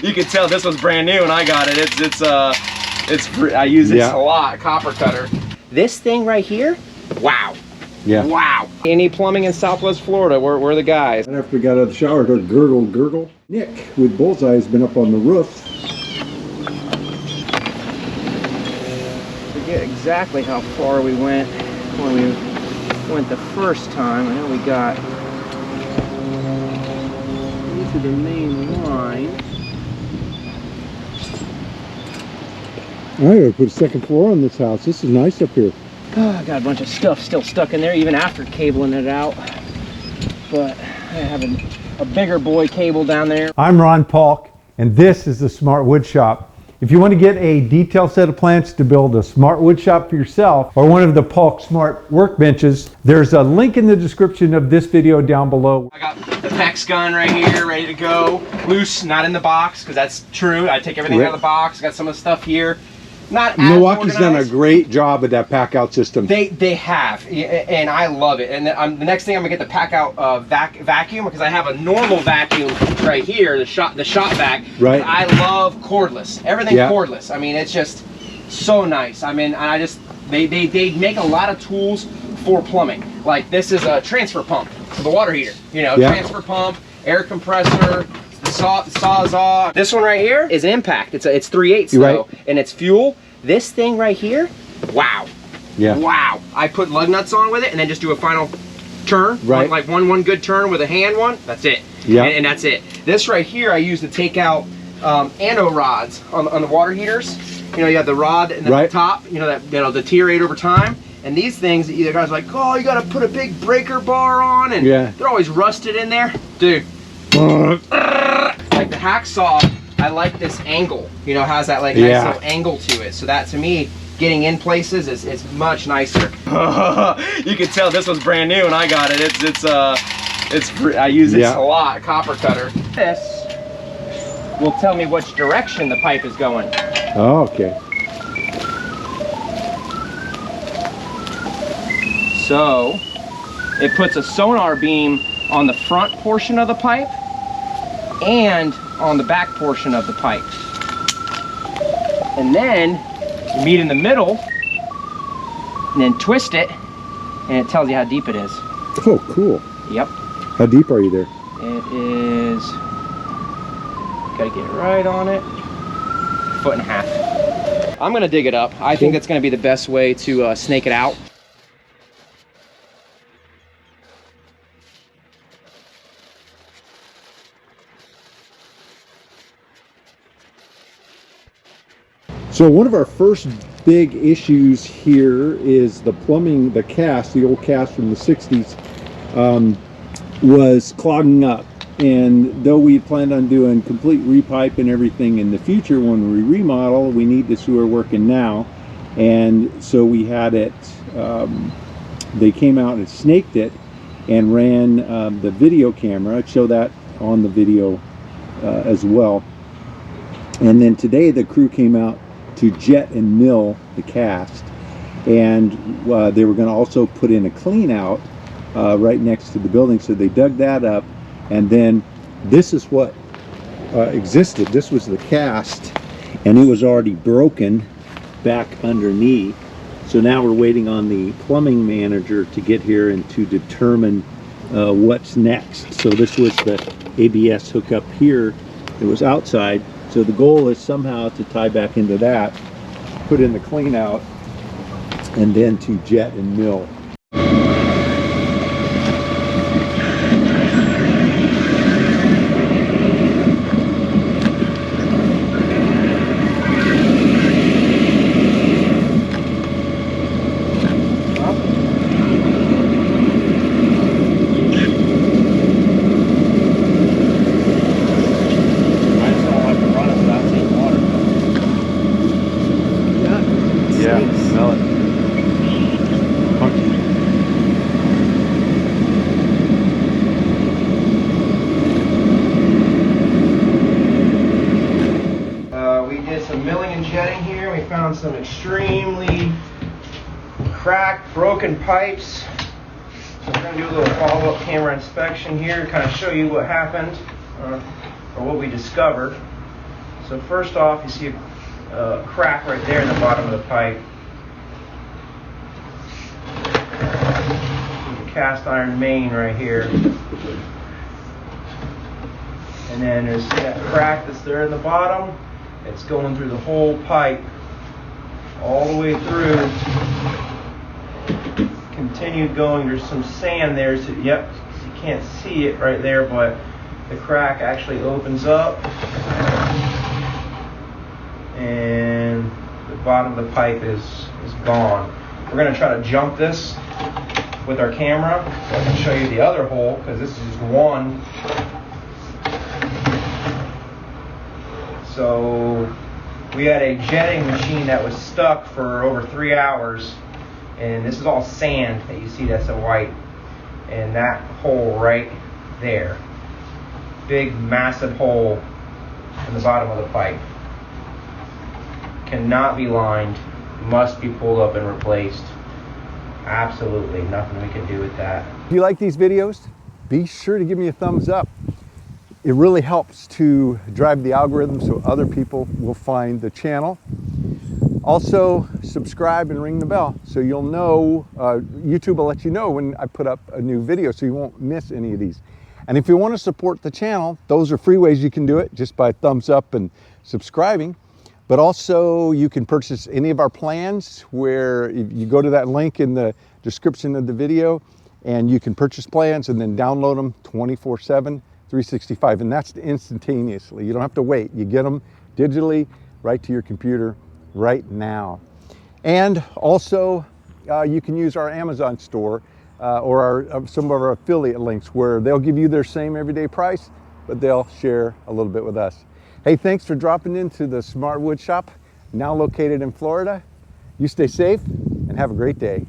You can tell this was brand new when I got it. I use it a lot, copper cutter. This thing right here, wow. Yeah. Wow. Any plumbing in Southwest Florida, we're the guys. And after we got out of the shower, I heard gurgle, gurgle. Nick with Bullseye has been up on the roof. Forget exactly how far we went when we went the first time. I know we got into the main line. I gotta put a second floor on this house. This is nice up here. Oh, I got a bunch of stuff still stuck in there even after cabling it out. But I have a bigger boy cable down there. I'm Ron Paulk, and this is the Smart Wood Shop. If you want to get a detailed set of plans to build a smart wood shop for yourself or one of the Paulk Smart workbenches, there's a link in the description of this video down below. I got the PEX gun right here, ready to go. Loose, not in the box, because that's true. I take everything out of the box. Got some of the stuff here. Not Milwaukee's done a great job with that packout system. They have, and I love it. And the next thing I'm gonna get the packout vacuum, because I have a normal vacuum right here, the shop vac. Right. I love cordless. Everything cordless. I mean, it's just so nice. I mean, they make a lot of tools for plumbing. Like this is a transfer pump for the water heater. You know, transfer pump, air compressor. The Sawzall. This one right here is impact. It's 3/8 though, and it's fuel. This thing right here, wow. Yeah. Wow. I put lug nuts on with it, and then just do a final turn. Right. Like one good turn with a hand one. That's it. Yeah. And that's it. This right here, I use to take out ano rods on the water heaters. You know, you have the rod and the top. You know that'll deteriorate over time. And these things, either guys are like, oh, you got to put a big breaker bar on, and they're always rusted in there, dude. Like the hacksaw, I like this angle. You know, has that like nice little angle to it. So that to me, getting in places is much nicer. You can tell this was brand new when I got it. I use it a lot, copper cutter. This will tell me which direction the pipe is going. Oh, okay. So it puts a sonar beam on the front portion of the pipe and on the back portion of the pipe. And then you meet in the middle and then twist it, and it tells you how deep it is. Oh, cool. Yep. How deep are you there? It is, gotta get right on it, 1.5 feet. I'm gonna dig it up. I think that's gonna be the best way to snake it out. So one of our first big issues here is the plumbing, the cast, the old cast from the 60s, was clogging up. And though we planned on doing complete repipe and everything in the future when we remodel, we need the sewer working now. And so we had it, they came out and snaked it and ran the video camera. I'd show that on the video as well. And then today the crew came out to jet and mill the cast, and they were going to also put in a clean out right next to the building, so they dug that up. And then this is what existed. This was the cast, and it was already broken back underneath. So now we're waiting on the plumbing manager to get here and to determine what's next. So this was the ABS hookup here. It was outside. So the goal is somehow to tie back into that, put in the clean out, and then to jet and mill. Found some extremely cracked, broken pipes. So I'm going to do a little follow-up camera inspection here to kind of show you what happened. or what we discovered. So first off, you see a crack right there in the bottom of the pipe. The cast iron main right here. And then there's that crack that's there in the bottom. It's going through the whole pipe, all the way through. Continued going. There's some sand there, so yep, you can't see it right there, but the crack actually opens up, and the bottom of the pipe is gone. We're going to try to jump this with our camera so I can show you the other hole, because this is just one. So we had a jetting machine that was stuck for over 3 hours, and this is all sand that you see that's a white, and that hole right there, big massive hole in the bottom of the pipe, cannot be lined, must be pulled up and replaced. Absolutely nothing we can do with that. If you like these videos, be sure to give me a thumbs up. It really helps to drive the algorithm so other people will find the channel. Also, subscribe and ring the bell so you'll know, YouTube will let you know when I put up a new video so you won't miss any of these. And if you want to support the channel, those are free ways you can do it, just by thumbs up and subscribing. But also you can purchase any of our plans, where you go to that link in the description of the video and you can purchase plans and then download them 24/7, 365, and that's instantaneously. You don't have to wait. You get them digitally right to your computer right now. And also you can use our Amazon store or some of our affiliate links, where they'll give you their same everyday price, but they'll share a little bit with us. Hey, thanks for dropping into the Smart Wood Shop, now located in Florida. You stay safe and have a great day.